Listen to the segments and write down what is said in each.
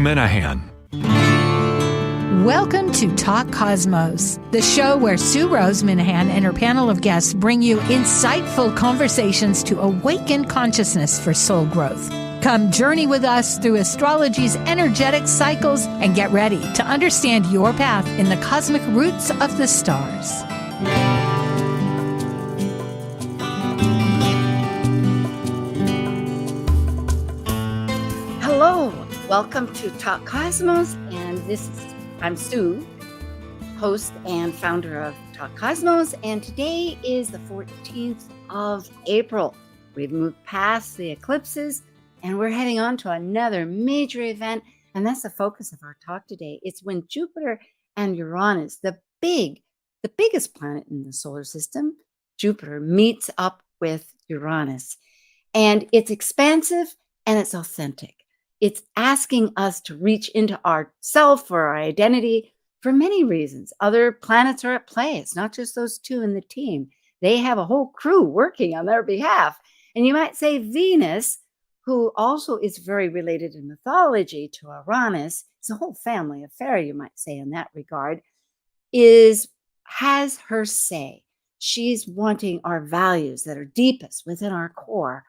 Minahan. Welcome to Talk Cosmos, the show where Sue Minahan and her panel of guests bring you insightful conversations to awaken consciousness for soul growth. Come journey with us through astrology's energetic cycles and get ready to understand your path in the cosmic roots of the stars. Hello, welcome to Talk Cosmos, and I'm Sue, host and founder of Talk Cosmos, and today is the 14th of April. We've moved past the eclipses, and we're heading on to another major event, and that's the focus of our talk today. It's when Jupiter and Uranus, the biggest planet in the solar system, Jupiter, meets up with Uranus, and it's expansive and it's authentic. It's asking us to reach into our self or our identity for many reasons. Other planets are at play. It's not just those two in the team. They have a whole crew working on their behalf. And you might say Venus, who also is very related in mythology to Uranus, it's a whole family affair, you might say, in that regard, has her say. She's wanting our values that are deepest within our core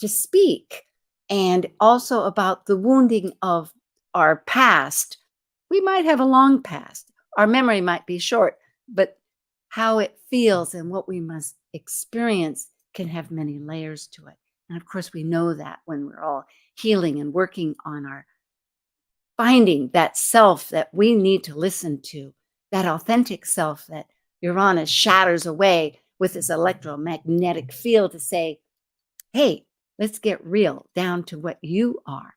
to speak. And also about the wounding of our past. We might have a long past. Our memory might be short, but how it feels and what we must experience can have many layers to it. And of course, we know that when we're all healing and working on our finding that self that we need to listen to, that authentic self that Uranus shatters away with this electromagnetic field to say, hey, let's get real down to what you are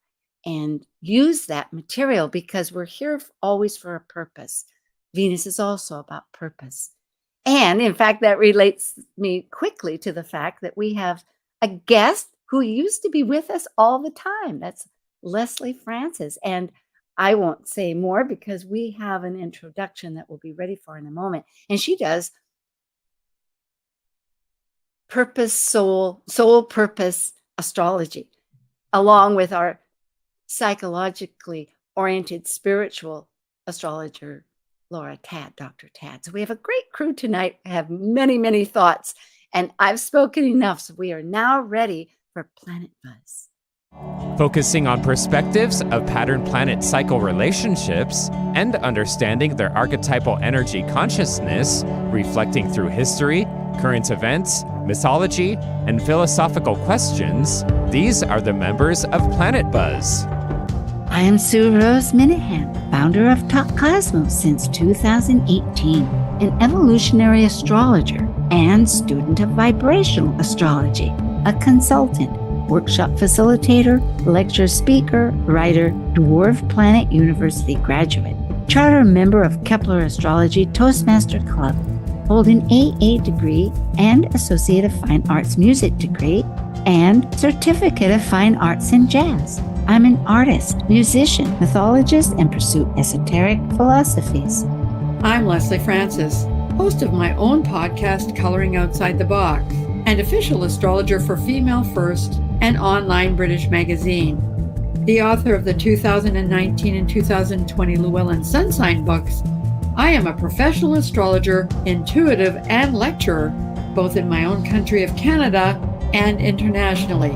and use that material because we're here always for a purpose. Venus is also about purpose. And in fact, that relates me quickly to the fact that we have a guest who used to be with us all the time. That's Lesley Francis. And I won't say more because we have an introduction that we'll be ready for in a moment. And she does purpose, soul purpose astrology, along with our psychologically oriented spiritual astrologer, Dr. Tad. So we have a great crew tonight. I have many, many thoughts, and I've spoken enough. So we are now ready for Planet Buzz. Focusing on perspectives of pattern planet cycle relationships and understanding their archetypal energy consciousness, reflecting through history, current events, mythology, and philosophical questions, these are the members of Planet Buzz. I am Sue Minahan, founder of Talk Cosmos since 2018, an evolutionary astrologer and student of vibrational astrology, a consultant, workshop facilitator, lecture speaker, writer, Dwarf Planet University graduate, charter member of Kepler Astrology Toastmaster Club, hold an AA degree and Associate of Fine Arts Music degree, and Certificate of Fine Arts in Jazz. I'm an artist, musician, mythologist, and pursue esoteric philosophies. I'm Lesley Francis, host of my own podcast, Coloring Outside the Box, and official astrologer for Female First, an online British magazine. The author of the 2019 and 2020 Llewellyn Sun Sign books, I am a professional astrologer, intuitive, and lecturer, both in my own country of Canada and internationally.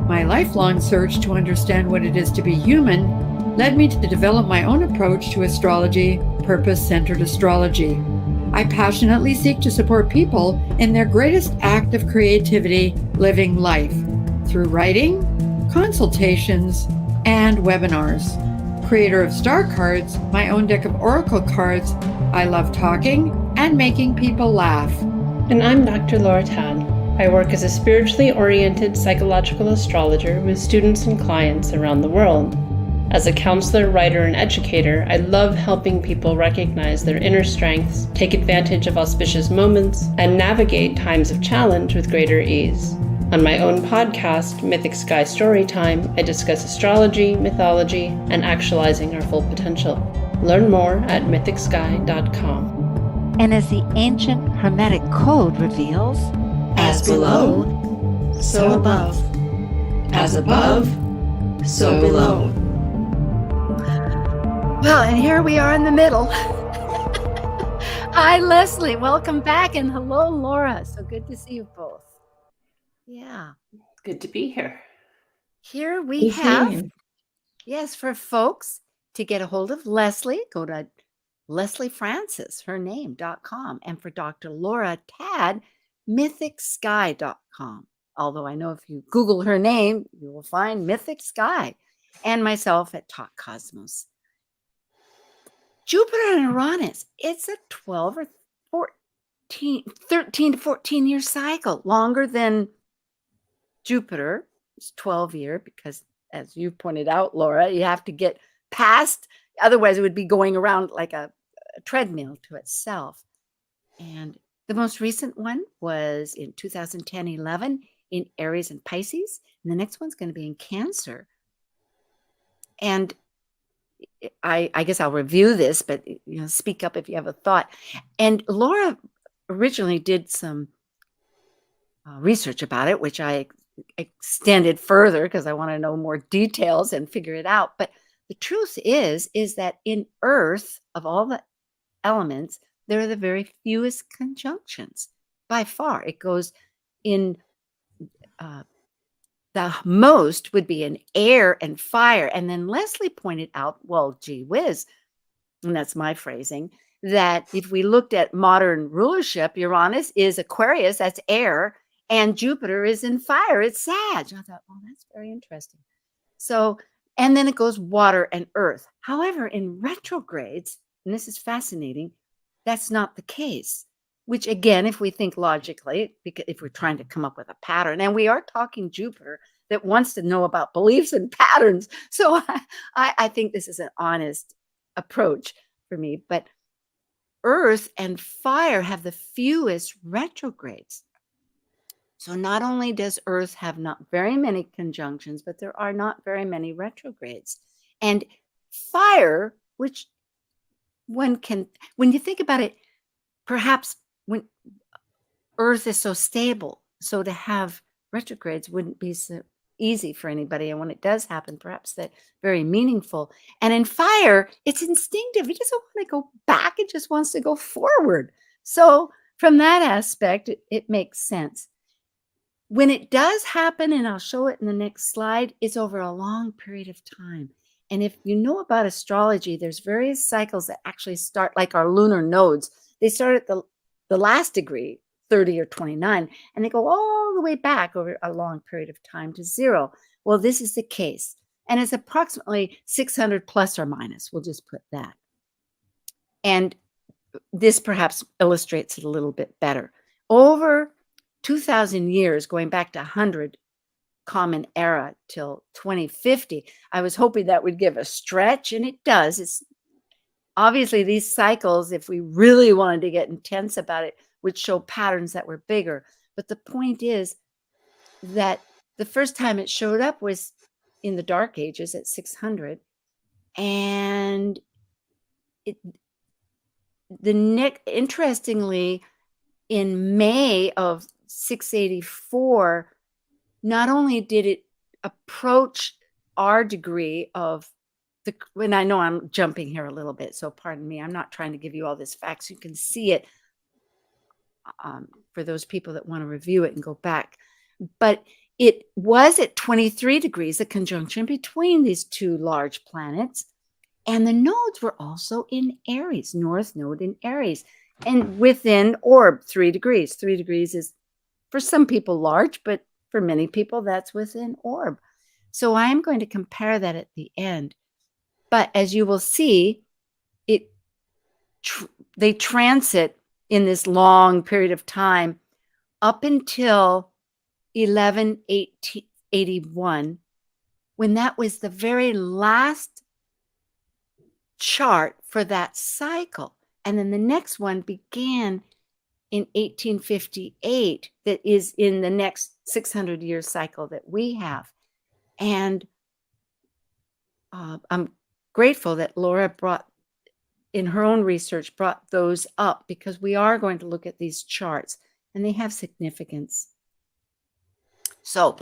My lifelong search to understand what it is to be human led me to develop my own approach to astrology, purpose-centered astrology. I passionately seek to support people in their greatest act of creativity, living life, through writing, consultations, and webinars. Creator of Star Cards, my own deck of Oracle cards, I love talking and making people laugh. And I'm Dr. Laura Tan. I work as a spiritually oriented psychological astrologer with students and clients around the world. As a counselor, writer, and educator, I love helping people recognize their inner strengths, take advantage of auspicious moments, and navigate times of challenge with greater ease. On my own podcast, Mythic Sky Storytime, I discuss astrology, mythology, and actualizing our full potential. Learn more at mythicsky.com. And as the ancient Hermetic code reveals, as below, so above. As above, so below. Well, and here we are in the middle. Hi, Lesley. Welcome back. And hello, Laura. So good to see you both. Yeah. Good to be here. Here we have, yes, for folks to get a hold of Lesley, go to Lesley Francis, her name.com. And for Dr. Laura Tad, mythicsky.com. Although I know if you Google her name, you will find Mythic Sky, and myself at Talk Cosmos. Jupiter and Uranus, it's a 12 or 13 to 14 year cycle, longer than Jupiter. It's 12-year because, as you pointed out, Laura, you have to get past, otherwise it would be going around like a treadmill to itself. And the most recent one was in 2010-11 in Aries and Pisces, and the next one's going to be in Cancer. And I guess I'll review this, but speak up if you have a thought. And Laura originally did some research about it, which I extended further because I want to know more details and figure it out. But the truth is that in Earth, of all the elements, there are the very fewest conjunctions by far. It goes in the most would be in air and fire. And then Lesley pointed out, well, gee whiz, and that's my phrasing, that if we looked at modern rulership, Uranus is Aquarius, that's air, and Jupiter is in fire, it's Sag. I thought, well, that's very interesting. So, and then it goes water and earth. However, in retrogrades, and this is fascinating, that's not the case. Which again, if we think logically, because if we're trying to come up with a pattern, and we are talking Jupiter that wants to know about beliefs and patterns. So I think this is an honest approach for me. But Earth and fire have the fewest retrogrades. So not only does Earth have not very many conjunctions, but there are not very many retrogrades. And fire, which one can, when you think about it, perhaps when Earth is so stable, so to have retrogrades wouldn't be so easy for anybody. And when it does happen, perhaps that's very meaningful. And in fire, it's instinctive. It doesn't want to go back. It just wants to go forward. So from that aspect, it makes sense. When it does happen, and I'll show it in the next slide, it's over a long period of time. And if you know about astrology, there's various cycles that actually start like our lunar nodes. They start at the last degree, 30 or 29, and they go all the way back over a long period of time to 0. Well, this is the case. And it's approximately 600 plus or minus. We'll just put that. And this perhaps illustrates it a little bit better. Over 2,000 years, going back to 100 Common Era till 2050, I was hoping that would give a stretch, and it does. It's obviously these cycles, if we really wanted to get intense about it, would show patterns that were bigger. But the point is that the first time it showed up was in the Dark Ages at 600. And interestingly, in May of 684, not only did it approach our degree of and I know I'm jumping here a little bit, so pardon me. I'm not trying to give you all this facts. You can see it for those people that want to review it and go back. But it was at 23 degrees, a conjunction between these two large planets. And the nodes were also in Aries, North Node in Aries, and within orb 3 degrees. 3 degrees is, for some people, large, but for many people, that's within orb. So I'm going to compare that at the end. But as you will see, they transit in this long period of time up until 1181, when that was the very last chart for that cycle. And then the next one began in 1858, that is in the next 600-year cycle that we have. And I'm grateful that Laura brought, in her own research, brought those up, because we are going to look at these charts and they have significance. So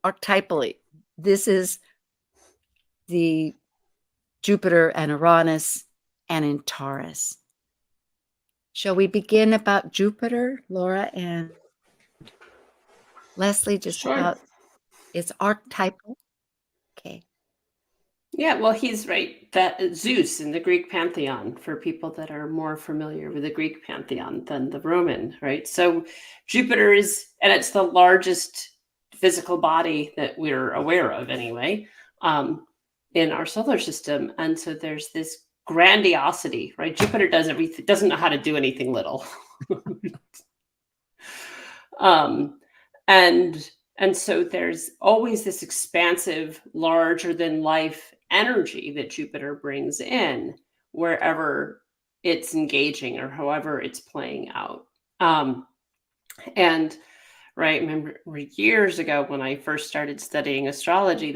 archetypally, this is the Jupiter and Uranus, and in Taurus. Shall we begin about Jupiter, Laura and Lesley, just Sure. about its archetypal? Okay. Yeah, well, he's right. That Zeus in the Greek pantheon, for people that are more familiar with the Greek pantheon than the Roman, right? So Jupiter is, and it's the largest physical body that we're aware of anyway, in our solar system. And so there's this grandiosity, right? Jupiter does everything, doesn't know how to do anything little. And so there's always this expansive, larger than life energy that Jupiter brings in wherever it's engaging or however it's playing out. And right, remember years ago when I first started studying astrology,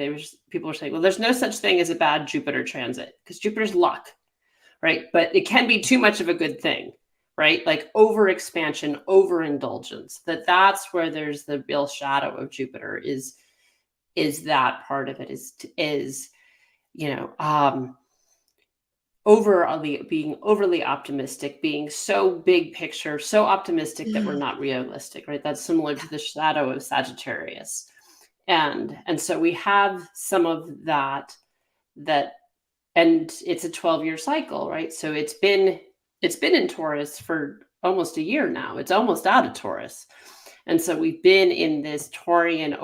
people were saying, well, there's no such thing as a bad Jupiter transit because Jupiter's luck, right? But it can be too much of a good thing, right? Like over expansion, overindulgence. That's where there's the real shadow of Jupiter is that part of it is being overly optimistic, being so big picture, so optimistic that we're not realistic, right? That's similar to the shadow of Sagittarius. And so we have some of that, and it's a 12-year cycle, right? So it's been in Taurus for almost a year now. It's almost out of Taurus. And so we've been in this Taurian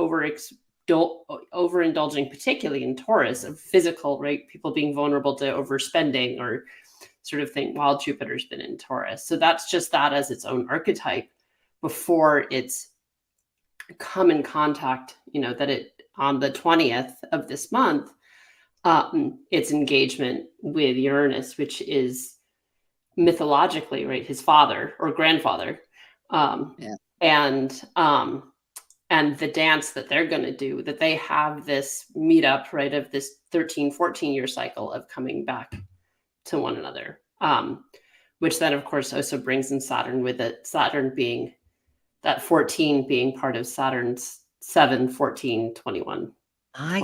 overindulging, particularly in Taurus, of physical, right? People being vulnerable to overspending or sort of thing while Jupiter's been in Taurus. So that's just that as its own archetype before it's come in contact, that it on the 20th of this month, its engagement with Uranus, which is mythologically, right, his father or grandfather. And the dance that they're going to do, that they have this meetup, right, of this 13, 14-year cycle of coming back to one another, which then, of course, also brings in Saturn with it, Saturn being that 14 being part of Saturn's 7, 14, 21.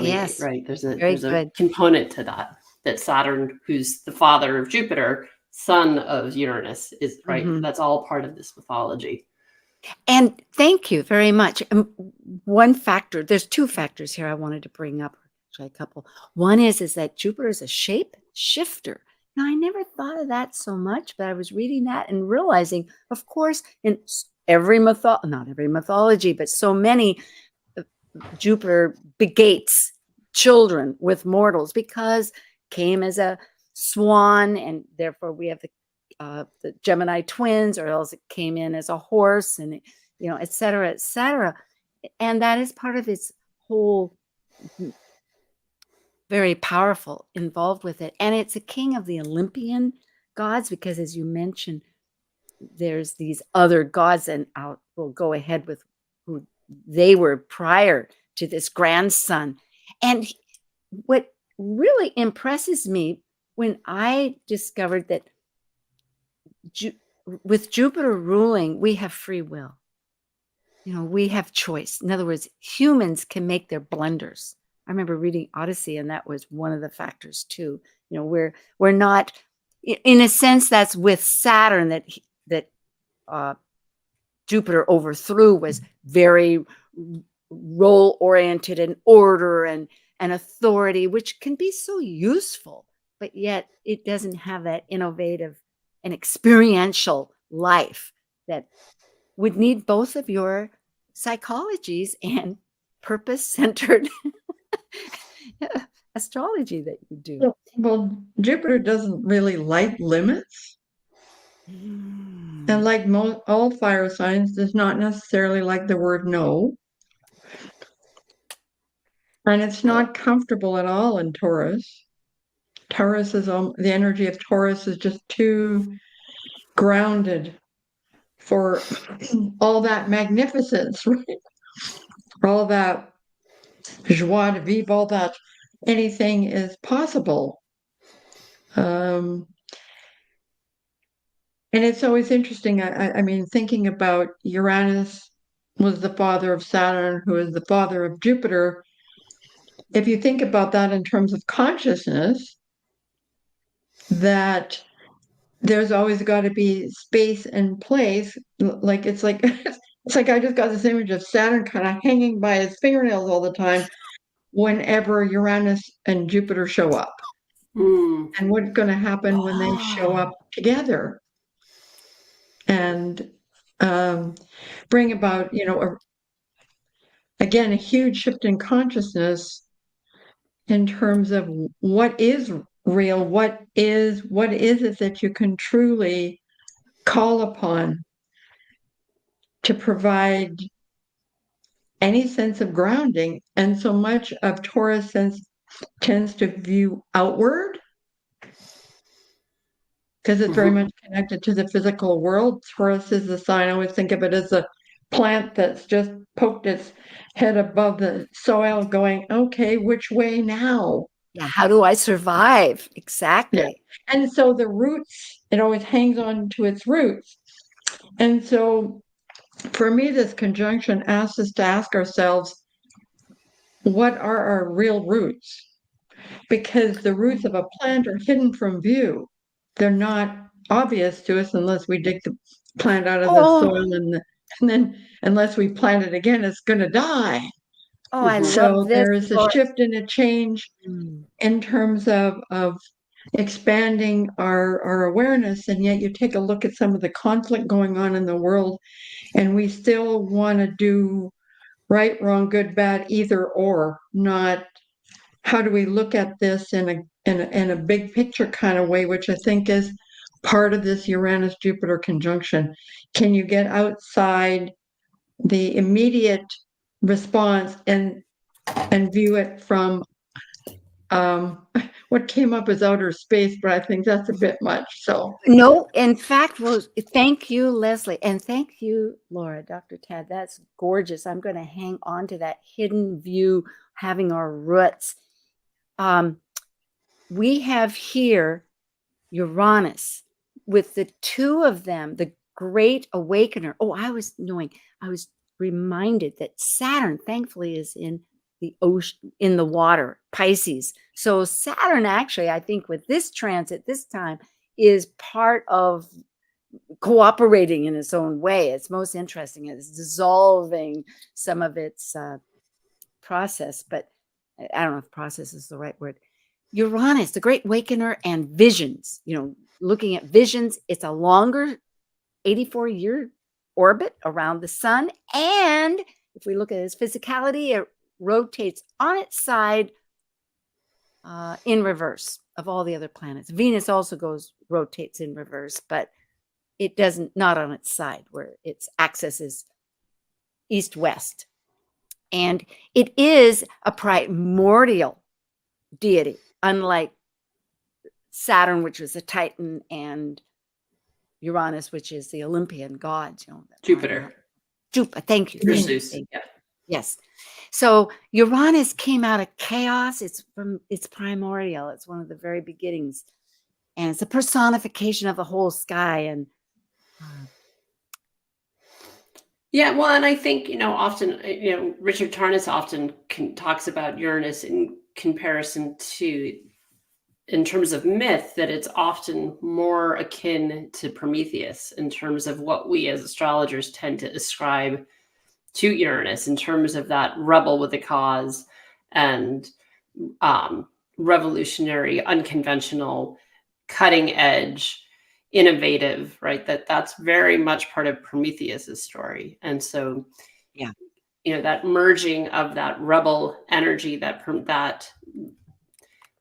Yes. Right. There's a component to that Saturn, who's the father of Jupiter, son of Uranus, is right. Mm-hmm. That's all part of this mythology. And thank you very much. One factor, there's two factors here I wanted to bring up, actually a couple. One is that Jupiter is a shape shifter. Now, I never thought of that so much, but I was reading that and realizing, of course, in not every mythology, but so many, Jupiter begates children with mortals because came as a swan, and therefore we have the Gemini twins, or else it came in as a horse, and et cetera, et cetera. And that is part of its whole, very powerful, involved with it. And it's a king of the Olympian gods, because as you mentioned, there's these other gods, and we'll go ahead with who they were prior to this grandson. And what really impresses me when I discovered that with Jupiter ruling, we have free will. We have choice. In other words, humans can make their blunders. I remember reading Odyssey, and that was one of the factors too. We're not, in a sense, that's with Saturn that Jupiter overthrew, was very role-oriented and order and authority, which can be so useful, but yet it doesn't have that innovative and experiential life that would need both of your psychologies and purpose-centered astrology that you do. Well, Jupiter doesn't really like limits. And like all fire signs, does not necessarily like the word no. And it's not comfortable at all in Taurus. Taurus is the energy of Taurus is just too grounded for all that magnificence, right? All that joie de vivre, all that anything is possible. And it's always interesting. I mean, thinking about Uranus was the father of Saturn, who is the father of Jupiter. If you think about that in terms of consciousness, that there's always got to be space and place. Like it's like it's like I just got this image of Saturn kind of hanging by his fingernails all the time whenever Uranus and Jupiter show up. And what's going to happen when they show up together and bring about, again, a huge shift in consciousness in terms of what is real, what is it that you can truly call upon to provide any sense of grounding. And so much of Taurus tends to view outward because it's very much connected to the physical world. Taurus is the sign. I always think of it as a plant that's just poked its head above the soil going, okay, which way now? Yeah, how do I survive? Exactly. Yeah. And so the roots, it always hangs on to its roots. And so for me, this conjunction asks us to ask ourselves, what are our real roots? Because the roots of a plant are hidden from view. They're not obvious to us unless we dig the plant out of the soil and then unless we plant it again, it's going to die. Oh, I So love this. there is a shift and a change in terms of expanding our awareness. And yet you take a look at some of the conflict going on in the world, and we still want to do right, wrong, good, bad, either or, not how do we look at this in a big picture kind of way, which I think is part of this Uranus-Jupiter conjunction. Can you get outside the immediate response and view it from what came up as outer space, but I think that's a bit much. So no, in fact, thank you, Leslie, and thank you, Laura, Dr. Tad. That's gorgeous. I'm going to hang on to that hidden view, having our roots. We have here Uranus with the two of them, the great awakener. Oh, I was reminded that Saturn, thankfully, is in the ocean, in the water, Pisces. So Saturn, actually, I think with this transit this time, is part of cooperating in its own way. It's most interesting. It's dissolving some of its process, but I don't know if process is the right word. Uranus, the great awakener, and visions, looking at visions. It's a longer 84-year orbit around the sun. And if we look at its physicality, it rotates on its side in reverse of all the other planets. Venus also rotates in reverse, but it doesn't, not on its side where its axis is east-west. And it is a primordial deity, unlike Saturn, which was a Titan, and Uranus, which is the Olympian gods. Jupiter. Thank you. Zeus. Yeah. Yes. So Uranus came out of chaos. It's primordial. It's one of the very beginnings, and it's a personification of the whole sky. And yeah, well, and I think, often, Richard Tarnas often talks about Uranus in comparison to, in terms of myth, that it's often more akin to Prometheus in terms of what we as astrologers tend to ascribe to Uranus in terms of that rebel with a cause and revolutionary, unconventional, cutting edge, innovative, right? That's very much part of Prometheus's story. And so, that merging of that rebel energy, that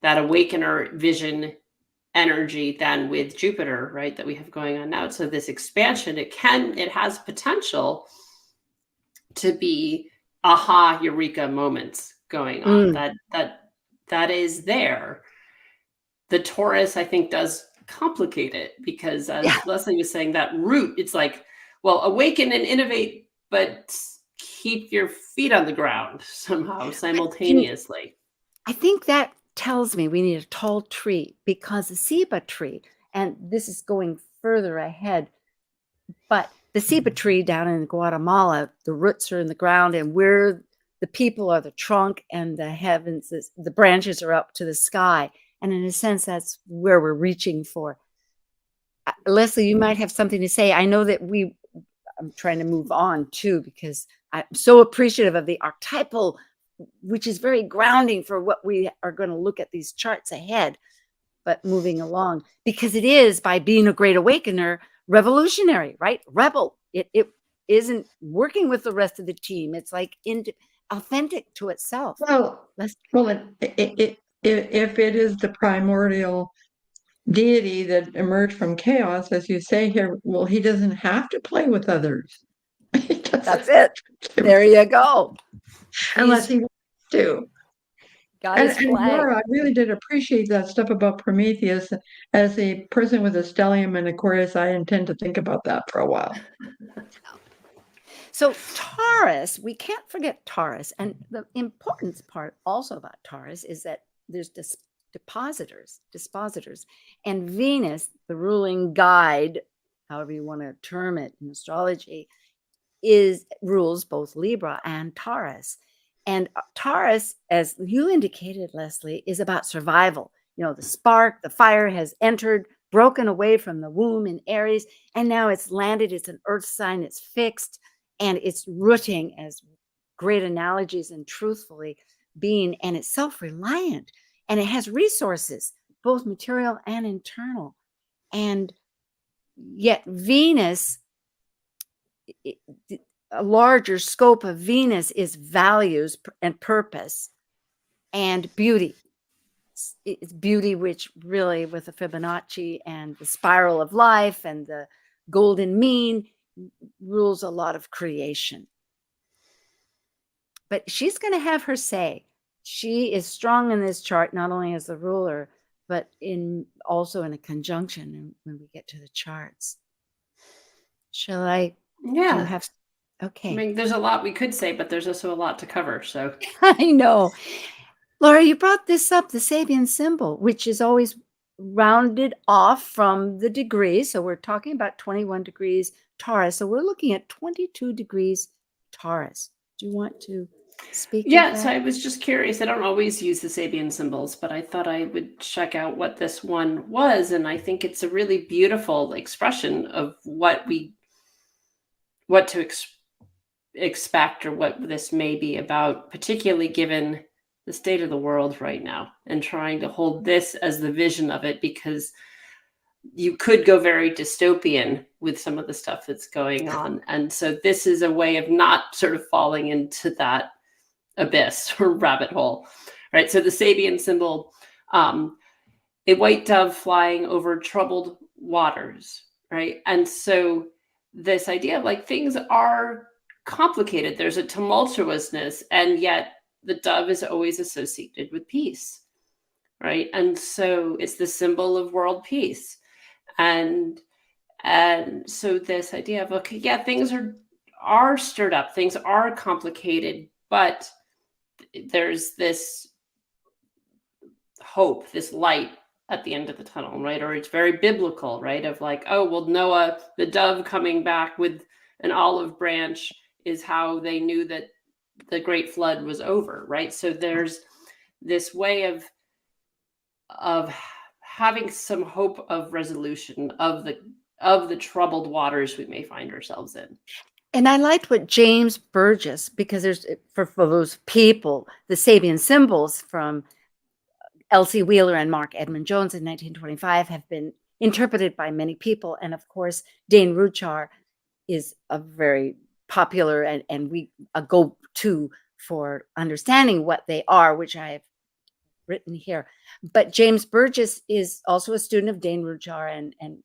awakener vision energy, then with Jupiter, right, that we have going on now. So this expansion, it has potential to be aha eureka moments going on. That is there. The Taurus, I think, does complicate it because, as Leslie was saying, that root, it's like, well, awaken and innovate, but keep your feet on the ground somehow simultaneously. I think that tells me we need a tall tree, because the ceiba tree, and this is going further ahead, but the ceiba tree down in Guatemala, the roots are in the ground, and the people are the trunk, and the heavens, the branches are up to the sky. And in a sense, that's where we're reaching for. Lesley, you might have something to say. I know that I'm trying to move on too, because I'm so appreciative of the archetypal, which is very grounding for what we are going to look at these charts ahead. But moving along, because it is, by being a great awakener, revolutionary, right? Rebel. It isn't working with the rest of the team. It's like authentic to itself. Well, if it is the primordial deity that emerged from chaos, as you say here, well, he doesn't have to play with others. That's it. There you go. Unless he wants to. And Laura, I really did appreciate that stuff about Prometheus. As a person with a stellium and Aquarius, I intend to think about that for a while. So Taurus, we can't forget Taurus. And the importance part also about Taurus is that there's dispositors. And Venus, the ruling guide, however you want to term it in astrology, rules both Libra and Taurus. And Taurus, as you indicated, Lesley, is about survival. You know, the spark, the fire has entered, broken away from the womb in Aries, and now it's landed. It's an earth sign. It's fixed, and it's rooting, as great analogies and truthfully being, and it's self-reliant, and it has resources, both material and internal. And yet Venus, a larger scope of Venus is values and purpose and beauty. It's beauty, which really, with the Fibonacci and the spiral of life and the golden mean, rules a lot of creation. But she's going to have her say. She is strong in this chart, not only as the ruler, but also in a conjunction when we get to the charts. Shall I? Yeah. Okay. I mean, there's a lot we could say, but there's also a lot to cover. So I know. Laura, you brought this up, the Sabian symbol, which is always rounded off from the degrees. So we're talking about 21 degrees Taurus. So we're looking at 22 degrees Taurus. Do you want to speak? Yeah, so I was just curious. I don't always use the Sabian symbols, but I thought I would check out what this one was. And I think it's a really beautiful expression of what to expect, or what this may be about, particularly given the state of the world right now, and trying to hold this as the vision of it, because you could go very dystopian with some of the stuff that's going on. And so this is a way of not sort of falling into that abyss or rabbit hole, right? So the Sabian symbol, a white dove flying over troubled waters, right? And so this idea of like things are complicated. There's a tumultuousness, and yet the dove is always associated with peace, right? And so it's the symbol of world peace. And so this idea of, okay, yeah, things are stirred up, things are complicated, but there's this hope, this light at the end of the tunnel, right? Or it's very biblical, right? Of like, oh, well, Noah, the dove coming back with an olive branch is how they knew that the great flood was over, right? So there's this way of having some hope of resolution of the troubled waters we may find ourselves in. And I liked what James Burgess, because there's for those people, the Sabian symbols from Elsie Wheeler and Mark Edmund Jones in 1925 have been interpreted by many people. And of course, Dane Ruchar is a very popular and a go-to for understanding what they are, which I have written here. But James Burgess is also a student of Dane Ruchar and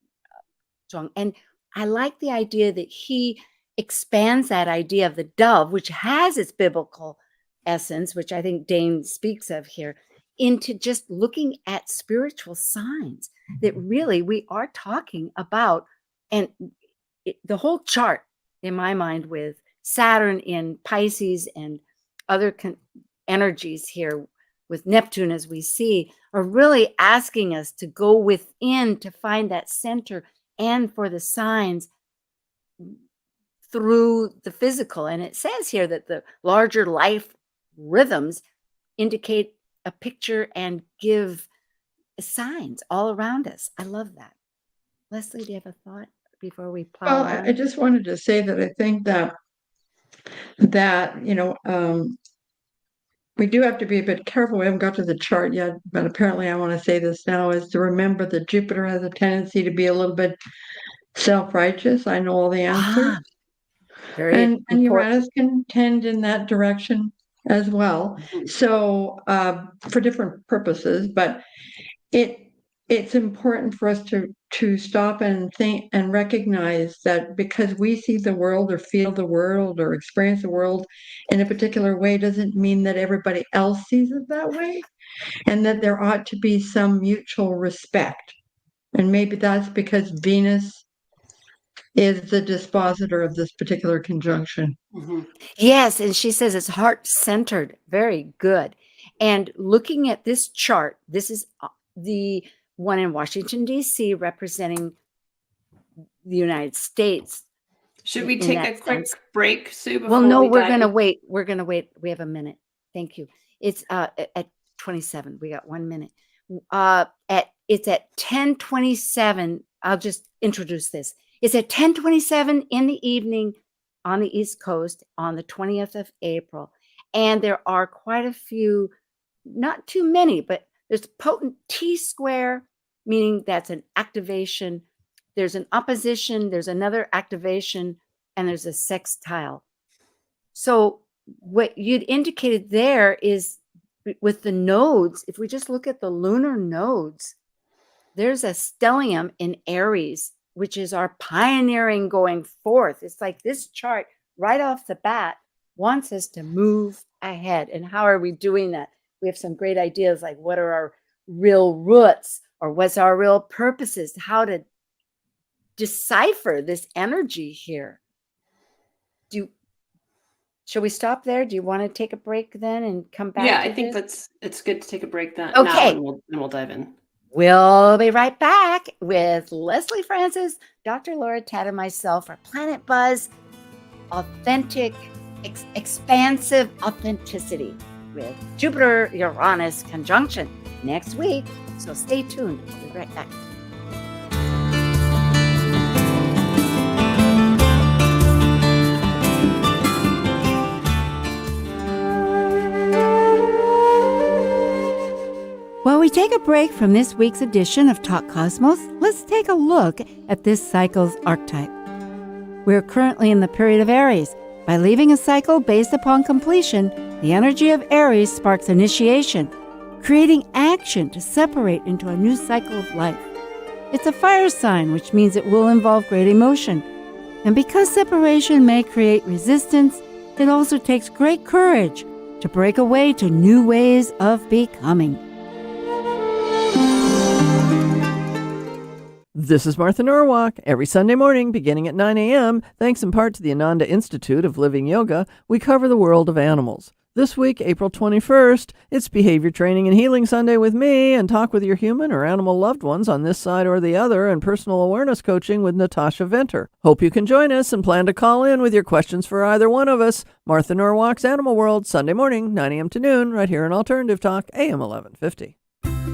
Zhuang. And I like the idea that he expands that idea of the dove, which has its biblical essence, which I think Dane speaks of here, into just looking at spiritual signs that really we are talking about. And the whole chart, in my mind, with Saturn in Pisces and other energies here with Neptune, as we see, are really asking us to go within to find that center and for the signs through the physical. And it says here that the larger life rhythms indicate a picture and give signs all around us. I love that. Leslie, do you have a thought before we plow Well, on? I just wanted to say that I think that we do have to be a bit careful. We haven't got to the chart yet, but apparently I want to say this now, is to remember that Jupiter has a tendency to be a little bit self-righteous. I know all the answers. Very And important. Uranus can tend in that direction as well. So for different purposes, but it's important for us to stop and think and recognize that because we see the world or feel the world or experience the world in a particular way doesn't mean that everybody else sees it that way, and that there ought to be some mutual respect. And maybe that's because Venus is the dispositor of this particular conjunction. Yes, and she says it's heart-centered. Very good. And looking at this chart, this is the one in Washington, D.C., representing the United States. Should we take a quick break, Sue? Well, no, we're going to wait. We're going to wait. We have a minute. Thank you. It's at 27. We got 1 minute. It's at 10:27. I'll just introduce this. It's at 10:27 in the evening on the East Coast on the 20th of April. And there are quite a few, not too many, but there's a potent T-square, meaning that's an activation. There's an opposition, there's another activation, and there's a sextile. So what you'd indicated there is with the nodes, if we just look at the lunar nodes, there's a stellium in Aries, which is our pioneering going forth. It's like this chart right off the bat wants us to move ahead. And how are we doing that? We have some great ideas like what are our real roots or what's our real purposes, how to decipher this energy here. Shall we stop there? Do you want to take a break then and come back? Yeah, I think it's good to take a break now, okay. and we'll dive in. We'll be right back with Lesley Francis, Dr. Laura Tad, and myself for Planet Buzz Expansive Authenticity with Jupiter Uranus conjunction next week. So stay tuned. We'll be right back. While we take a break from this week's edition of Talk Cosmos, let's take a look at this cycle's archetype. We're currently in the period of Aries. By leaving a cycle based upon completion, the energy of Aries sparks initiation, creating action to separate into a new cycle of life. It's a fire sign, which means it will involve great emotion. And because separation may create resistance, it also takes great courage to break away to new ways of becoming. This is Martha Norwalk. Every Sunday morning, beginning at 9 a.m., thanks in part to the Ananda Institute of Living Yoga, we cover the world of animals. This week, April 21st, it's Behavior Training and Healing Sunday with me, and talk with your human or animal loved ones on this side or the other, and personal awareness coaching with Natasha Venter. Hope you can join us and plan to call in with your questions for either one of us. Martha Norwalk's Animal World, Sunday morning, 9 a.m. to noon, right here on Alternative Talk, AM 1150.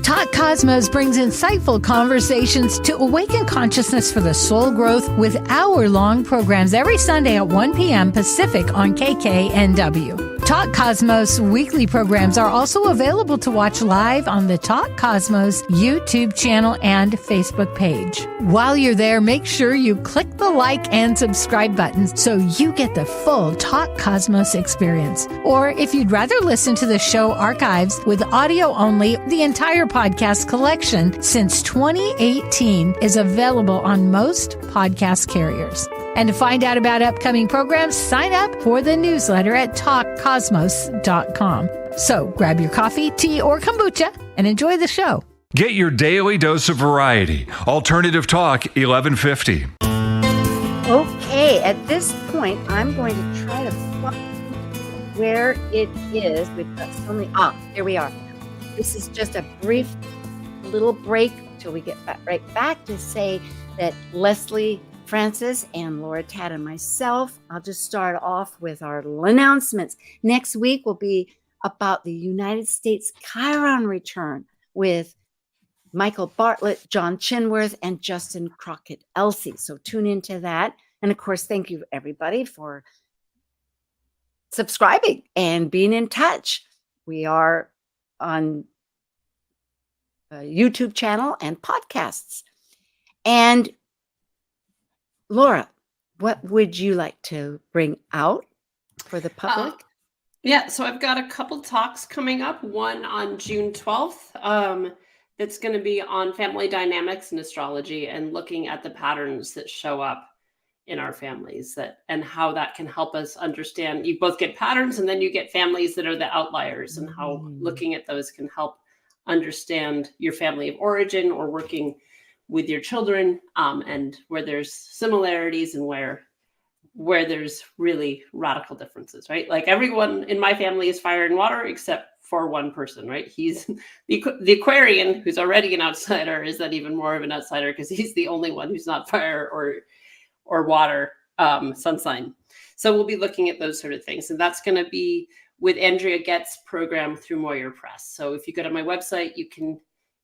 Talk Cosmos brings insightful conversations to awaken consciousness for the soul growth with hour-long programs every Sunday at 1 p.m. Pacific on KKNW. Talk Cosmos weekly programs are also available to watch live on the Talk Cosmos YouTube channel and Facebook page. While you're there, make sure you click the like and subscribe buttons so you get the full Talk Cosmos experience. Or if you'd rather listen to the show archives with audio only, the entire podcast collection since 2018 is available on most podcast carriers. And to find out about upcoming programs, sign up for the newsletter at talkcosmos.com. So grab your coffee, tea, or kombucha and enjoy the show. Get your daily dose of variety. Alternative Talk 1150. Okay, at this point, I'm going to try to find where it is. We've got so many. Here we are. This is just a brief little break till we get right back to say that Lesley Francis and Laura Tad and myself, I'll just start off with our announcements. Next week will be about the United States Chiron return with Michael Bartlett, John Chinworth, and Justin Crockett-Elsey. So tune into that. And of course, thank you everybody for subscribing and being in touch. We are on a YouTube channel and podcasts. And Laura, what would you like to bring out for the public? Yeah, so I've got a couple talks coming up. One on June 12th. That's going to be on family dynamics and astrology and looking at the patterns that show up in our families and how that can help us understand. You both get patterns and then you get families that are the outliers, and how looking at those can help understand your family of origin or working with your children, and where there's similarities and where there's really radical differences, right? Like everyone in my family is fire and water except for one person, right? He's the Aquarian, who's already an outsider, is then even more of an outsider because he's the only one who's not fire or water sun sign. So we'll be looking at those sort of things. And that's going to be with Andrea Gett's program through Moyer Press. So if you go to my website, you can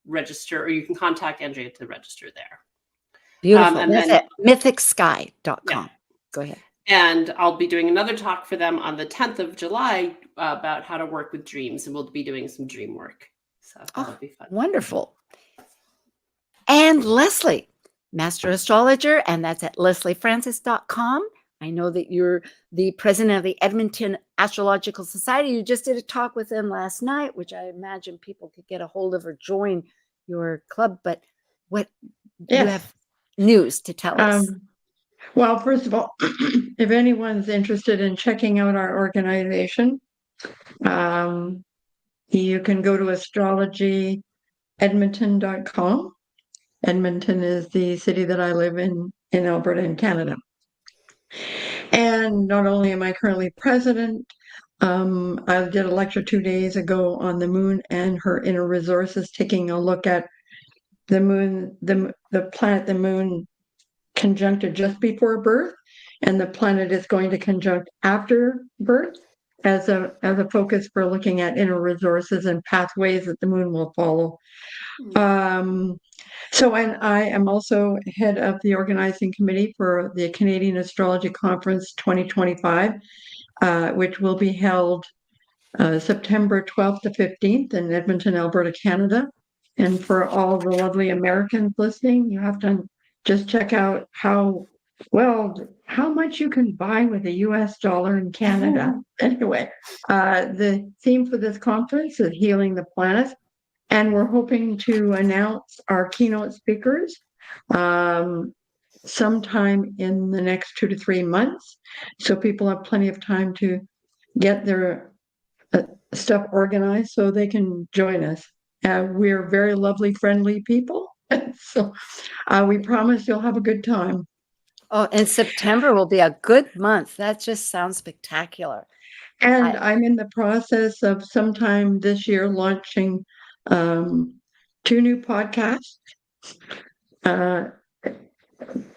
register, or you can contact Andrea to register there. Beautiful. And that's at mythicsky.com. Yeah. Go ahead. And I'll be doing another talk for them on the 10th of July about how to work with dreams. And we'll be doing some dream work. So that'll be fun. Wonderful. And Lesley, Master Astrologer, and that's at lesliefrancis.com. I know that you're the president of the Edmonton Astrological Society. You just did a talk with them last night, which I imagine people could get a hold of or join your club. But what do you have news to tell us? Well, first of all, if anyone's interested in checking out our organization, you can go to astrologyedmonton.com. Edmonton is the city that I live in Alberta in Canada. And not only am I currently president, I did a lecture 2 days ago on the moon and her inner resources, taking a look at the moon, the planet, the moon conjuncted just before birth, and the planet is going to conjunct after birth as a focus for looking at inner resources and pathways that the moon will follow. So, and I am also head of the organizing committee for the Canadian Astrology Conference 2025, which will be held September 12th to 15th in Edmonton, Alberta, Canada. And for all the lovely Americans listening, you have to just check out how much you can buy with a US dollar in Canada. Anyway, the theme for this conference is Healing the Planet. And we're hoping to announce our keynote speakers sometime in the next 2 to 3 months. So people have plenty of time to get their stuff organized so they can join us. We're very lovely, friendly people. So we promise you'll have a good time. Oh, and September will be a good month. That just sounds spectacular. And I'm in the process of sometime this year launching 2 new podcasts.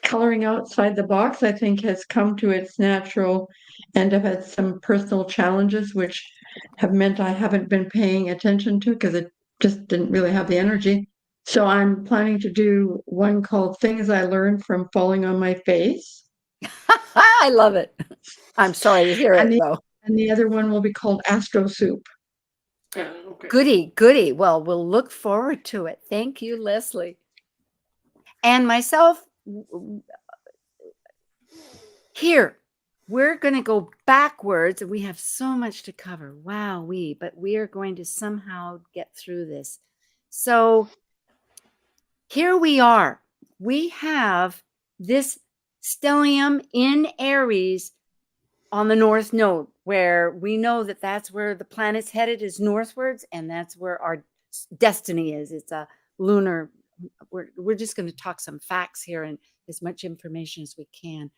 Coloring Outside the Box, I think, has come to its natural end. I've had some personal challenges which have meant I haven't been paying attention to because it just didn't really have the energy. So I'm planning to do one called Things I Learned from Falling on My Face. I love it. I'm sorry to hear it, though. And the other one will be called Astro Soup. Okay. Goody. Well, we'll look forward to it. Thank you, Lesley. And myself, here, we're going to go backwards. We have so much to cover. Wowee. But we are going to somehow get through this. So here we are. We have this stellium in Aries on the North Node, where we know that that's where the planet's headed, is northwards, and that's where our destiny is. It's a lunar. We're just going to talk some facts here and as much information as we can.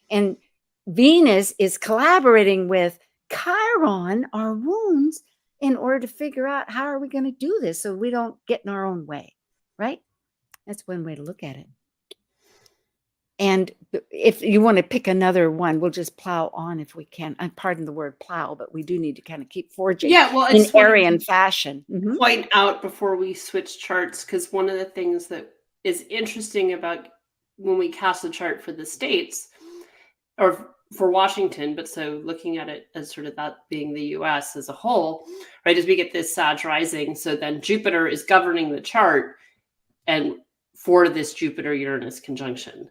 And Venus is collaborating with Chiron, our wounds, in order to figure out how are we going to do this so we don't get in our own way, right? That's one way to look at it. And if you want to pick another one, we'll just plow on if we can. Pardon the word plow, but we do need to kind of keep forging in Aryan fashion. Mm-hmm. Point out before we switch charts, because one of the things that is interesting about when we cast a chart for the states or for Washington, but so looking at it as sort of that being the US as a whole, right, as we get this Sag rising, so then Jupiter is governing the chart and for this Jupiter-Uranus conjunction.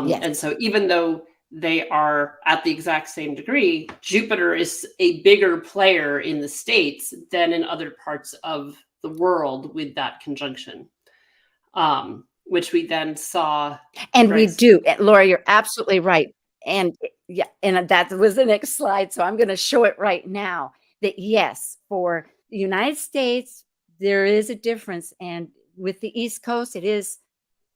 Yes. And so even though they are at the exact same degree, Jupiter is a bigger player in the States than in other parts of the world with that conjunction, which we then saw. And we do. Laura, you're absolutely right. And yeah, and that was the next slide. So I'm going to show it right now that yes, for the United States, there is a difference. And with the East Coast, it is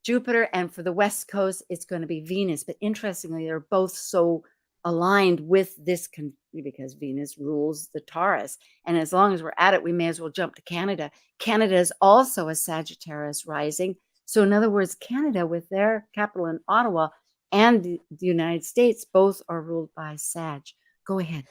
Jupiter, and for the West Coast, it's going to be Venus. But interestingly, they're both so aligned with this because Venus rules the Taurus. And as long as we're at it, we may as well jump to Canada. Canada is also a Sagittarius rising. So in other words, Canada with their capital in Ottawa and the United States both are ruled by Sag. Go ahead.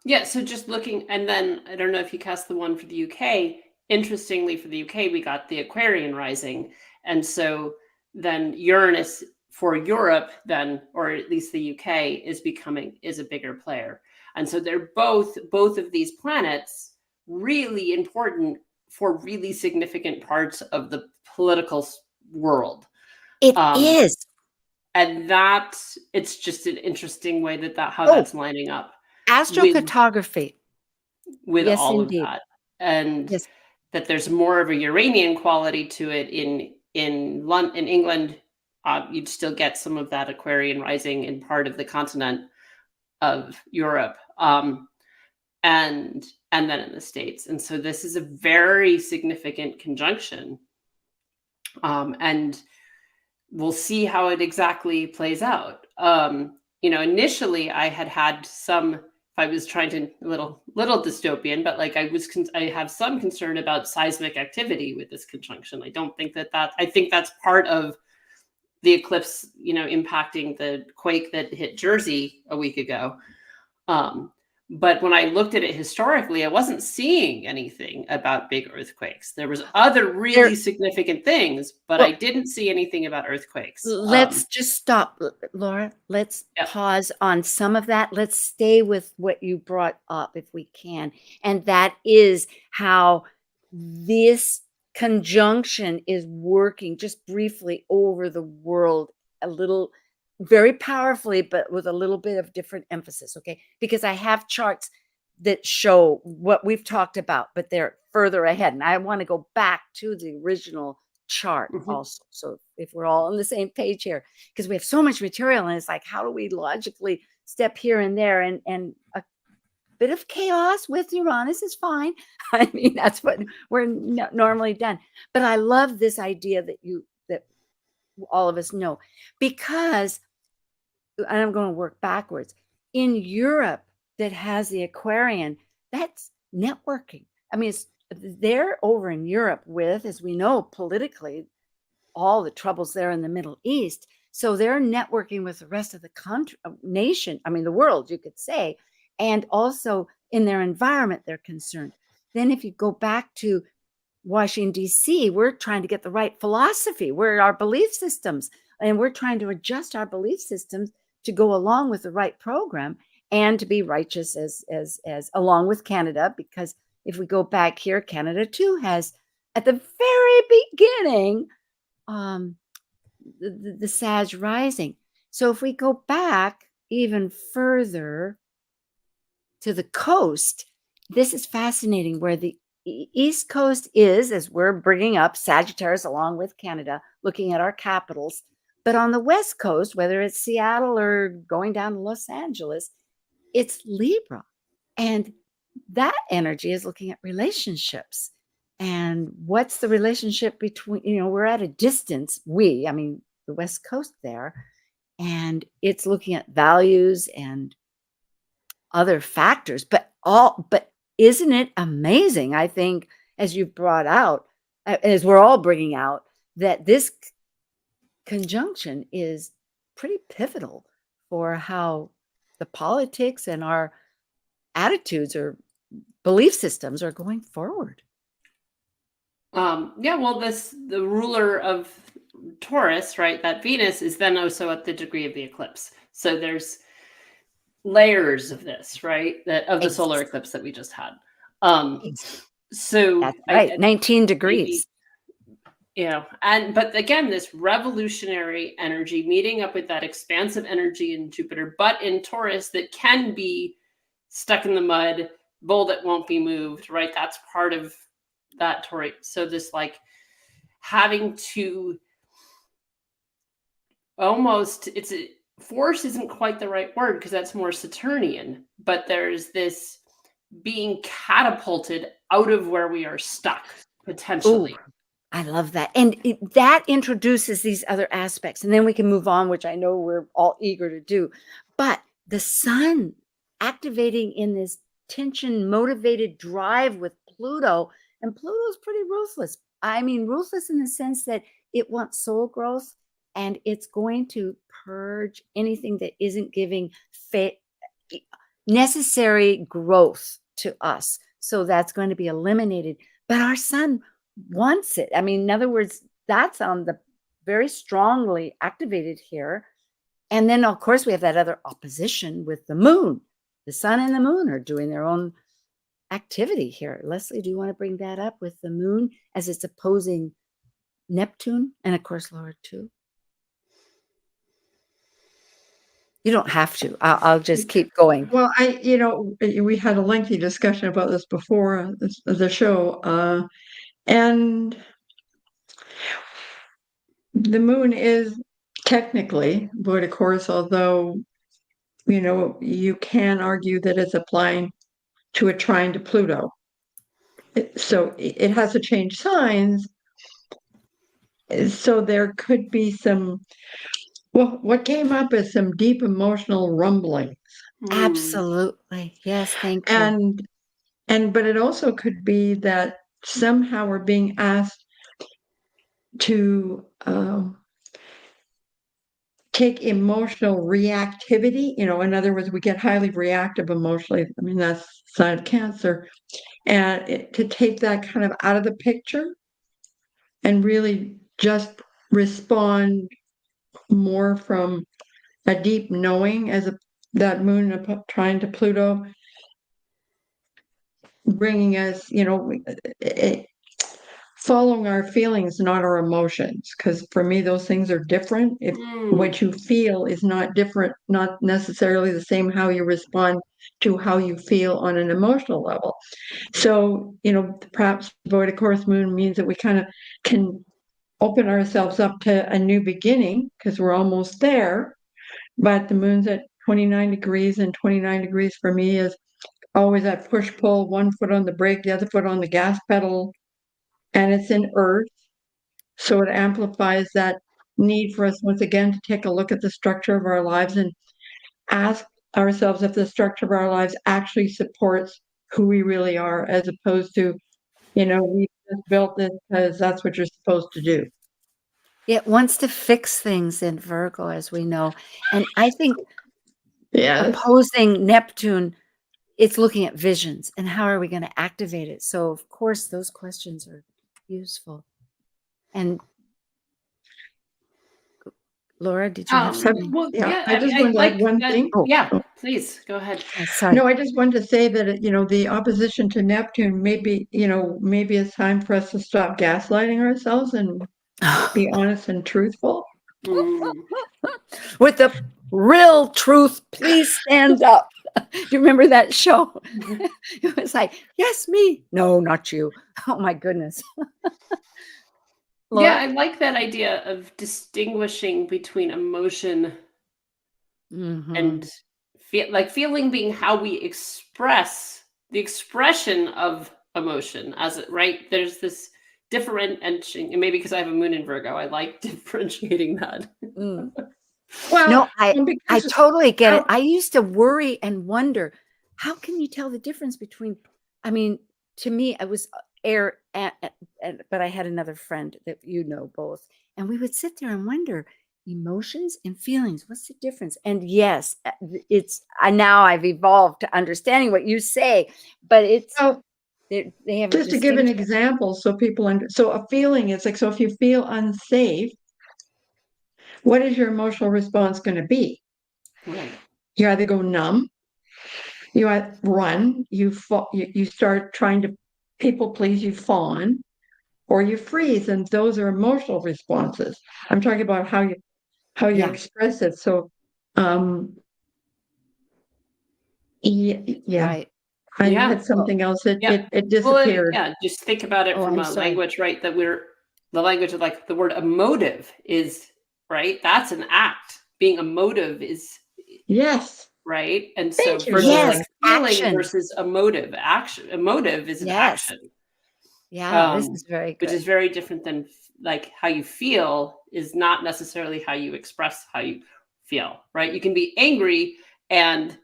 Yeah, so just looking, and then I don't know if you cast the one for the UK. Interestingly, for the UK, we got the Aquarian rising. And so then Uranus for Europe then, or at least the UK, is a bigger player. And so they're both of these planets really important for really significant parts of the political world. It is. And it's just an interesting way that's lining up. Astrocartography. With yes, all indeed. Of that. And yes. That there's more of a Uranian quality to it in England. You'd still get some of that Aquarian rising in part of the continent of Europe, and then in the States. And so this is a very significant conjunction, and we'll see how it exactly plays out. Initially I had some. I was trying to little dystopian, but like I have some concern about seismic activity with this conjunction. I don't think I think that's part of the eclipse, impacting the quake that hit Jersey a week ago. But when I looked at it historically, I wasn't seeing anything about big earthquakes. There was other really significant things, but I didn't see anything about earthquakes. Let's just stop, Laura. Let's pause on some of that. Let's stay with what you brought up if we can. And that is how this conjunction is working just briefly over the world very powerfully, but with a little bit of different emphasis, okay? Because I have charts that show what we've talked about, but they're further ahead. And I want to go back to the original chart also. So if we're all on the same page here, because we have so much material and it's like, how do we logically step here and there? And a bit of chaos with Uranus is fine. I mean, that's what we're normally done. But I love this idea that all of us know, because, and I'm going to work backwards, in Europe that has the Aquarian, that's networking. I mean, they're over in Europe with, as we know, politically, all the troubles there in the Middle East. So they're networking with the rest of the nation, I mean, the world, you could say, and also in their environment, they're concerned. Then if you go back to Washington, D.C., we're trying to get the right philosophy. We're our belief systems, and we're trying to adjust our belief systems to go along with the right program and to be righteous as along with Canada. Because if we go back here, Canada too has, at the very beginning, the Sag rising. So if we go back even further to the coast, this is fascinating, where the East Coast is, as we're bringing up Sagittarius along with Canada, looking at our capitals. But on the West Coast, whether it's Seattle or going down to Los Angeles, it's Libra. And that energy is looking at relationships. And what's the relationship between, we're at a distance, the West Coast there, and it's looking at values and other factors, but isn't it amazing? I think, as you've brought out, as we're all bringing out, that this conjunction is pretty pivotal for how the politics and our attitudes or belief systems are going forward. Yeah, well, the ruler of Taurus, right? That Venus is then also at the degree of the eclipse. So there's layers of this, right? That of the solar eclipse that we just had. So that's right, 19 degrees. But again, this revolutionary energy meeting up with that expansive energy in Jupiter, but in Taurus that can be stuck in the mud, bull that won't be moved, right? That's part of that Taurus. So this like having to almost, force isn't quite the right word because that's more Saturnian, but there's this being catapulted out of where we are stuck potentially. Ooh, I love that. And that introduces these other aspects. And then we can move on, which I know we're all eager to do. But the sun activating in this tension motivated drive with Pluto, and Pluto's pretty ruthless. I mean, ruthless in the sense that it wants soul growth, and it's going to purge anything that isn't giving necessary growth to us. So that's going to be eliminated. But our sun wants it. I mean, in other words, that's on the very strongly activated here. And then, of course, we have that other opposition with the moon. The sun and the moon are doing their own activity here. Lesley, do you want to bring that up with the moon as it's opposing Neptune? And of course, Laura, too. You don't have to. I'll just keep going. Well, we had a lengthy discussion about this before the show, and the moon is technically void of course, although, you can argue that it's applying to a trine to Pluto. So it has to change signs. So there could be some, well, what came up is some deep emotional rumblings. Absolutely. Yes, thank you. But it also could be that somehow we're being asked to take emotional reactivity. In other words, we get highly reactive emotionally. I mean, that's a sign of Cancer. And to take that kind of out of the picture and really just respond more from a deep knowing as that moon trine to Pluto, bringing us, following our feelings, not our emotions. Because for me, those things are different. If what you feel is not different, not necessarily the same how you respond to how you feel on an emotional level. So, perhaps void of course moon means that we kind of can open ourselves up to a new beginning because we're almost there. But the moon's at 29 degrees, and 29 degrees for me is always that push-pull, one foot on the brake, the other foot on the gas pedal, and it's in Earth. So it amplifies that need for us once again to take a look at the structure of our lives and ask ourselves if the structure of our lives actually supports who we really are, as opposed to, we just built this because that's what you're supposed to do. It wants to fix things in Virgo, as we know. And I think opposing Neptune, it's looking at visions and how are we going to activate it. So, of course, those questions are useful. And Laura, did you have something? Well, I just wanted to add one thing. Please go ahead. Sorry. No, I just wanted to say that, the opposition to Neptune, maybe it's time for us to stop gaslighting ourselves and be honest and truthful. With the real truth, please stand up. Do you remember that show? It was like, yes, me. No, not you. Oh, my goodness. Yeah, I like that idea of distinguishing between emotion and feeling being how we express the expression of emotion right? There's this differentiating, and maybe because I have a moon in Virgo, I like differentiating that. Well, no, I totally get it. I used to worry and wonder, how can you tell the difference between, to me, air, but I had another friend that you know both, and we would sit there and wonder emotions and feelings. What's the difference? And yes, now I've evolved to understanding what you say, but it's they have just to give an example, so people so a feeling is like, so if you feel unsafe, what is your emotional response going to be? Right. You either go numb, you run, you start trying to people please, you fawn, or you freeze, and those are emotional responses. I'm talking about how you express it. So, yeah. Right. I had something else. It disappeared. Well, just think about it from a language, right? That the language of like the word emotive is, right? That's an act. Being emotive is yes. Right. And so versus like feeling action versus emotive action. Emotive is an action. Yeah, this is very good. Which is very different than like how you feel is not necessarily how you express how you feel, right? You can be angry and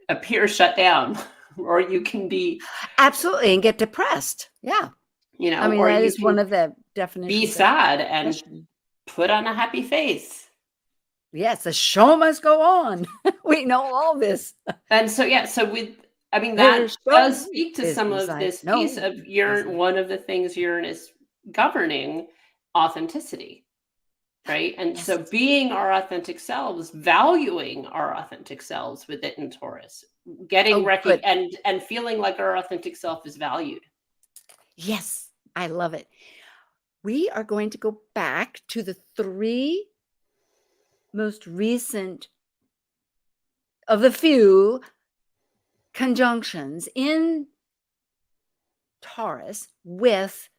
appear shut down, or you can be absolutely and get depressed. Yeah. You know, I mean, that is one of the definitions. Be sad and put on a happy face. Yes, the show must go on. We know all this. And so, that does speak to some of this piece of Uranus. One of the things Uranus governing authenticity, right? And so being our authentic selves, valuing our authentic selves with it in Taurus, getting and feeling like our authentic self is valued. Yes, I love it. We are going to go back to the 3 most recent of the few conjunctions in Taurus with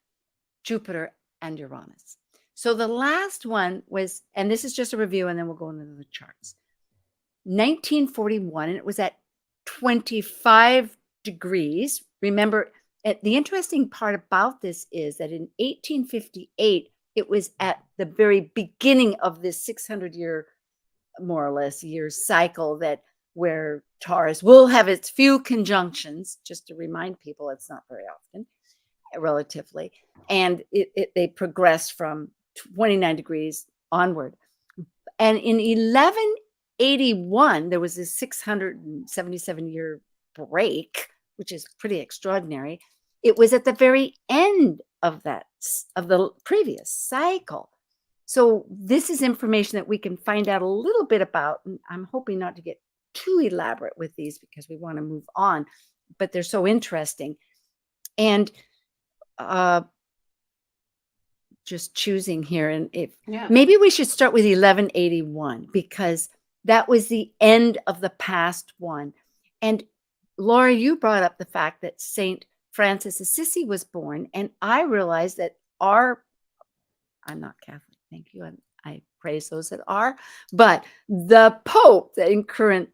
Jupiter and Uranus. So the last one was, and this is just a review, and then we'll go into the charts. 1941, and it was at 25 degrees. Remember, the interesting part about this is that in 1858, it was at the very beginning of this 600-year, more or less, year cycle where Taurus will have its few conjunctions. Just to remind people, it's not very often, relatively, and they progress from 29 degrees onward. And in 1181, there was this 677-year break, which is pretty extraordinary. It was at the very end of the previous cycle. So this is information that we can find out a little bit about. And I'm hoping not to get too elaborate with these because we want to move on, but they're so interesting. And just choosing here, and maybe we should start with 1181 because that was the end of the past one. And Laura, you brought up the fact that Saint Francis Assisi was born, and I realized that I'm not Catholic, thank you, and I praise those that are, but the Pope, that in current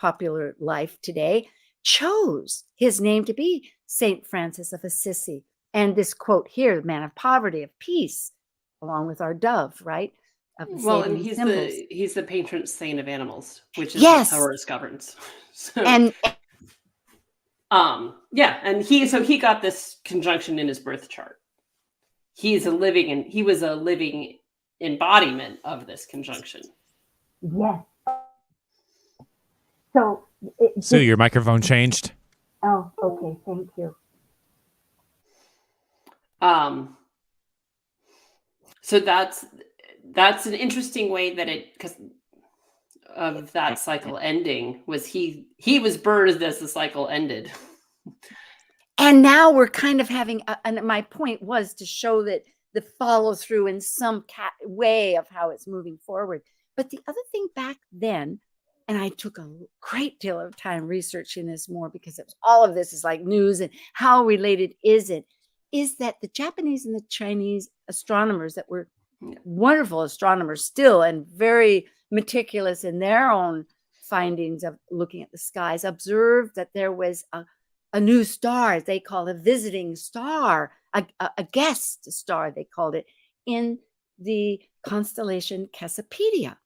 popular life today, chose his name to be Saint Francis of Assisi. And this quote here, man of poverty, of peace, along with our dove, right? Well, and he's the patron saint of animals, which is what Taurus governs. So, and he got this conjunction in his birth chart. He was a living embodiment of this conjunction. Yes. So, your microphone changed. Oh, okay. Thank you. So that's an interesting way that because of that cycle ending was he was birthed as the cycle ended. And now we're kind of having, and my point was to show that the follow through in some way of how it's moving forward. But the other thing back then, and I took a great deal of time researching this more because all of this is like news and how related is it, is that the Japanese and the Chinese astronomers that were wonderful astronomers still and very meticulous in their own findings of looking at the skies, observed that there was a new star, they call a visiting star, a guest star, they called it, in the constellation Cassiopeia,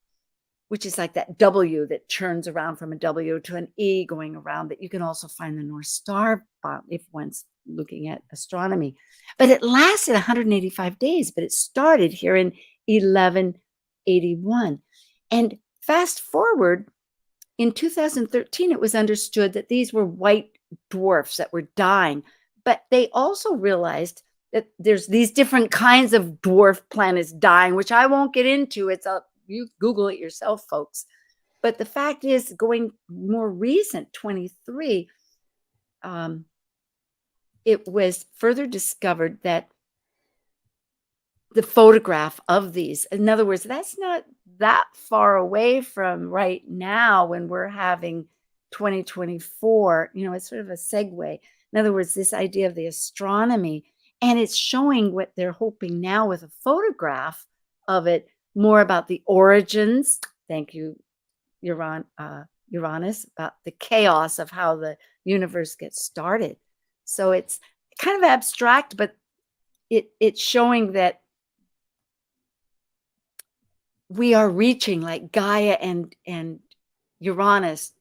which is like that W that churns around from a W to an E going around, that you can also find the North Star if one's looking at astronomy. But it lasted 185 days, but it started here in 1181. And fast forward, in 2013, it was understood that these were white dwarfs that were dying, but they also realized that there's these different kinds of dwarf planets dying, which I won't get into. You Google it yourself, folks. But the fact is, going more recent, 23, it was further discovered that the photograph of these, in other words, that's not that far away from right now when we're having 2024, it's sort of a segue. In other words, this idea of the astronomy, and it's showing what they're hoping now with a photograph of it, more about the origins. Thank you, Uranus, about the chaos of how the universe gets started. So it's kind of abstract, but it's showing that we are reaching, like Gaia and Uranus,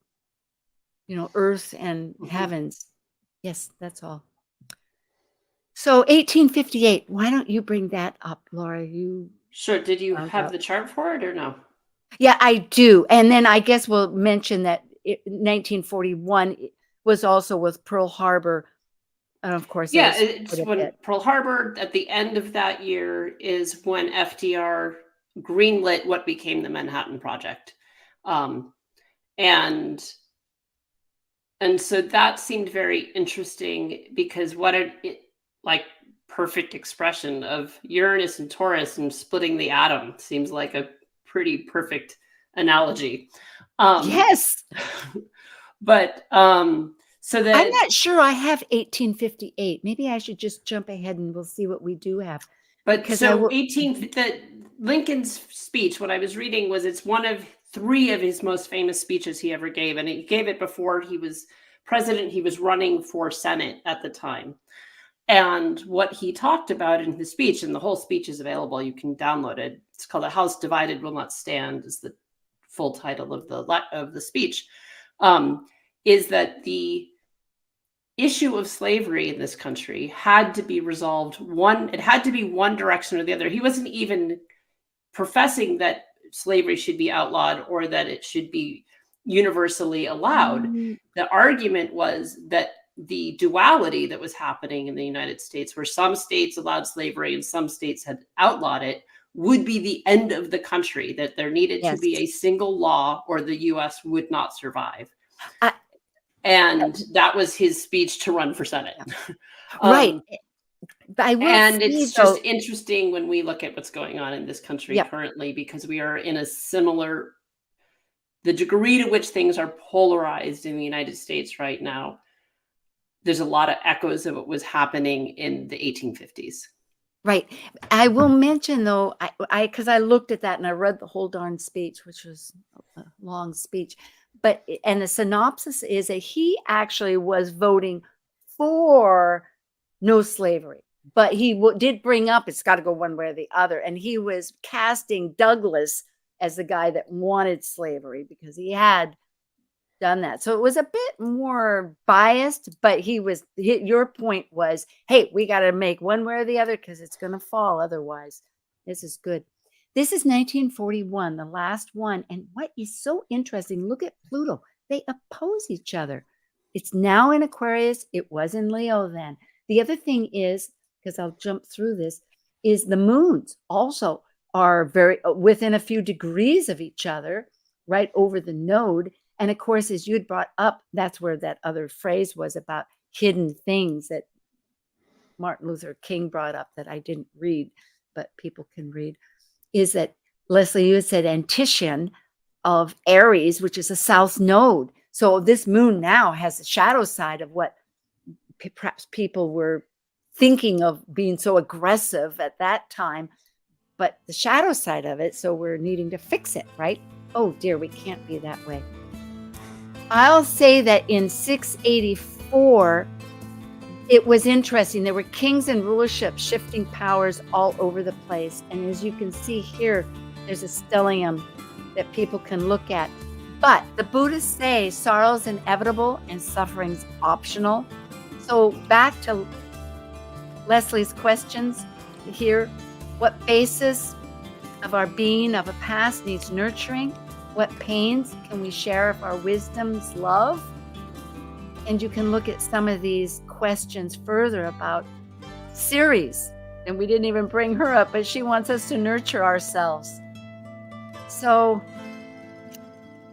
Earth and heavens. Yes, that's all. So 1858, why don't you bring that up, Laura? Sure. Did you have the chart for it or no? Yeah, I do. And then I guess we'll mention that 1941 was also with Pearl Harbor. And of course, yeah, it's when Pearl Harbor, at the end of that year, is when FDR greenlit what became the Manhattan Project. And so that seemed very interesting, because what it like perfect expression of Uranus and Taurus and splitting the atom seems like a pretty perfect analogy. Yes. But so that I'm not sure I have 1858. Maybe I should just jump ahead and we'll see what we do have. But so Lincoln's speech, what I was reading was, it's one of 3 of his most famous speeches he ever gave. And he gave it before he was president. He was running for Senate at the time. And what he talked about in his speech, and the whole speech is available, you can download it. It's called "A House Divided Will Not Stand," is the full title of the speech, is that the issue of slavery in this country had to be resolved. It had to be one direction or the other. He wasn't even professing that slavery should be outlawed or that it should be universally allowed. The argument was that the duality that was happening in the United States, where some states allowed slavery and some states had outlawed it, would be the end of the country, that there needed to be a single law or the US would not survive. And that was his speech to run for Senate. Right. And it's just interesting when we look at what's going on in this country currently, because we are in a similar, the degree to which things are polarized in the United States right now, there's a lot of echoes of what was happening in the 1850s. Right. I will mention, though, because I looked at that and I read the whole darn speech, which was a long speech. And the synopsis is that he actually was voting for no slavery. But he did bring up, it's got to go one way or the other. And he was casting Douglas as the guy that wanted slavery, because he had done that. So it was a bit more biased, but your point was, hey, we got to make one way or the other, because it's going to fall otherwise. This is good. This is 1941, the last one. And what is so interesting, look at Pluto. They oppose each other. It's now in Aquarius. It was in Leo then. The other thing is, because I'll jump through this, is the moons also are very within a few degrees of each other, right over the node. And of course, as you'd brought up, that's where that other phrase was about hidden things that Martin Luther King brought up that I didn't read, but people can read, is that, Lesley, you had said Antition of Aries, which is a south node. So this moon now has a shadow side of what perhaps people were thinking of being so aggressive at that time, but the shadow side of it. So we're needing to fix it, right? Oh dear, we can't be that way. I'll say that in 684, it was interesting. There were kings and rulerships shifting powers all over the place. And as you can see here, there's a stellium that people can look at. But the Buddhists say sorrow is inevitable and suffering's optional. So back to Lesley's questions here. What basis of our being of a past needs nurturing? What pains can we share if our wisdom's love? And you can look at some of these questions further about Ceres. And we didn't even bring her up, but she wants us to nurture ourselves. So,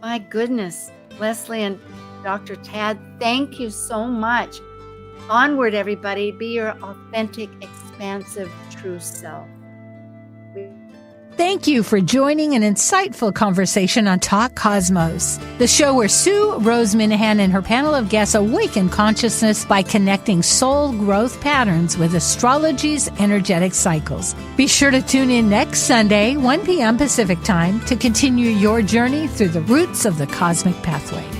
my goodness, Lesley and Dr. Tad, thank you so much. Onward, everybody. Be your authentic, expansive, true self. Thank you for joining an insightful conversation on Talk Cosmos, the show where Sue Minahan and her panel of guests awaken consciousness by connecting soul growth patterns with astrology's energetic cycles. Be sure to tune in next Sunday, 1 p.m. Pacific Time, to continue your journey through the roots of the cosmic pathway.